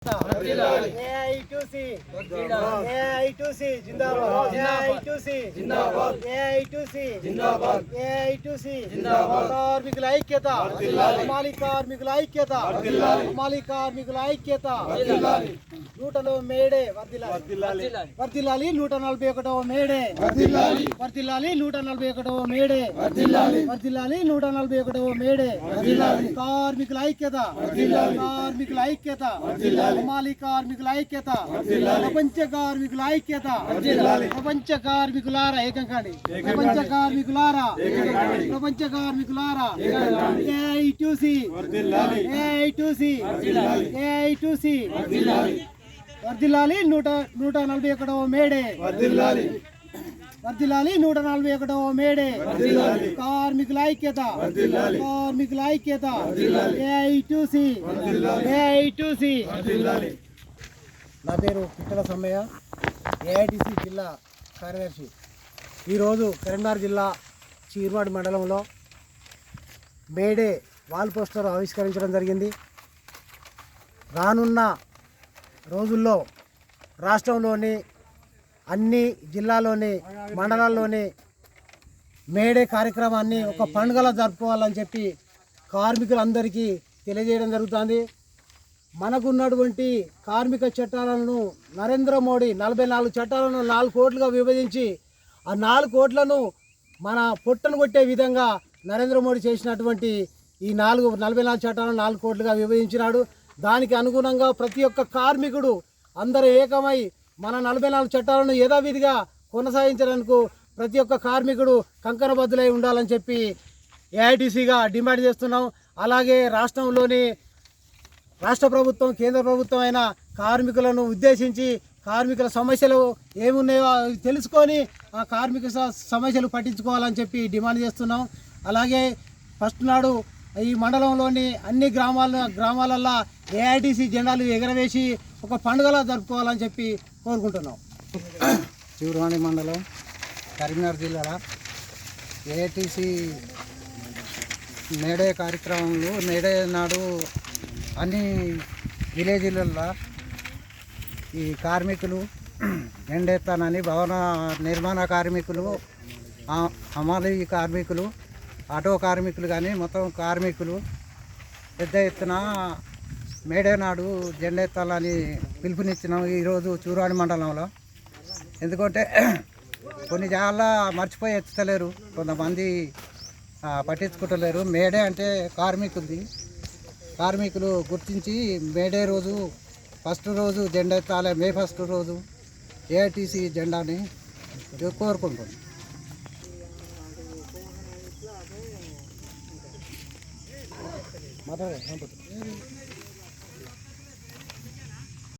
AITC जिंदाबाद AITC जिंदाबाद AITC जिंदाबाद AITC जिंदाबाद కార్మికుల ఐక్యత హమాలి కార్మికుల ఐక్యత హమాలి కార్మికుల ఐక్యత 100వ మేడే వర్ధిల్లాలి 141వ మేడే వర్ధిల్లాలి 141వ మేడే వర్ధిల్లాలి 141వ మేడే కార్మికుల ఐక్యత కార్మికుల ఐక్యత హమాలి కార్మికుల ఐక్యత ప్రపంచ కార్మికుల ఐక్యత ప్రపంచ కార్మికులారా ఏకం కాండి ప్రపంచ కార్మికులారా AITC వర్ధిల్లాలి 141వ మేడే వర్ధిల్లాలి 141వ మేడే కార్మికుల ఐక్యత కార్మికుల ఐక్యత AITC నా పేరు పిట్టల సమ్మయ్య AITC జిల్లా కార్యదర్శి. ఈరోజు కరీంనగర్ జిల్లా చీర్మాడి మండలంలో మేడే వాల్ పోస్టర్ ఆవిష్కరించడం జరిగింది. రానున్న రోజుల్లో రాష్ట్రంలోని అన్ని జిల్లాలోని మండలాల్లోని మేడే కార్యక్రమాన్ని ఒక పండుగలా జరుపుకోవాలని చెప్పి కార్మికులందరికీ తెలియజేయడం జరుగుతుంది. మనకున్నటువంటి కార్మిక చట్టాలను నరేంద్ర మోడీ 44 చట్టాలను 4 కోట్లుగా విభజించి ఆ 4 కోట్లను మన పొట్టను కొట్టే విధంగా నరేంద్ర మోడీ చేసినటువంటి ఈ 44 చట్టాలను 4 కోట్లుగా విభజించినాడు. దానికి అనుగుణంగా ప్రతి ఒక్క కార్మికుడు అందరూ ఏకమై మన 44 చట్టాలను యథావిధిగా కొనసాగించడానికి ప్రతి ఒక్క కార్మికుడు కంకణబద్దులై ఉండాలని చెప్పి AITCగా డిమాండ్ చేస్తున్నాం. అలాగే రాష్ట్ర ప్రభుత్వం కేంద్ర ప్రభుత్వం అయిన కార్మికులను ఉద్దేశించి కార్మికుల సమస్యలు ఏమున్నాయో తెలుసుకొని ఆ కార్మిక సమస్యలు పట్టించుకోవాలని చెప్పి డిమాండ్ చేస్తున్నాం. అలాగే ఫస్ట్ నాడు ఈ మండలంలోని అన్ని గ్రామాలల్లో AITC జెండాలు ఎగరవేసి ఒక పండుగలా జరుపుకోవాలని చెప్పి కోరుకుంటున్నాం. చివరాణి మండలం కరీంనగర్ జిల్లాలో AITC మేడే కార్యక్రమంలో మేడే నాడు అన్ని విలేజ్లలో ఈ కార్మికులు ఎండెత్తానని భవన నిర్మాణ కార్మికులు హమాలి కార్మికులు ఆటో కార్మికులు కానీ మొత్తం కార్మికులు పెద్ద ఎత్తున మేడే నాడు జెండా ఎత్తాలని పిలుపునిచ్చినాం ఈరోజు చూరాణి మండలంలో. ఎందుకంటే కొన్ని జాగాల్లో మర్చిపోయి ఎత్తుతలేరు, కొంతమంది పట్టించుకుంటలేరు. మేడే అంటే కార్మికులు గుర్తించి మేడే రోజు ఫస్ట్ రోజు జెండా ఎత్తాలి. మే 1 రోజు AITC జెండాని కోరుకుంటున్నాం.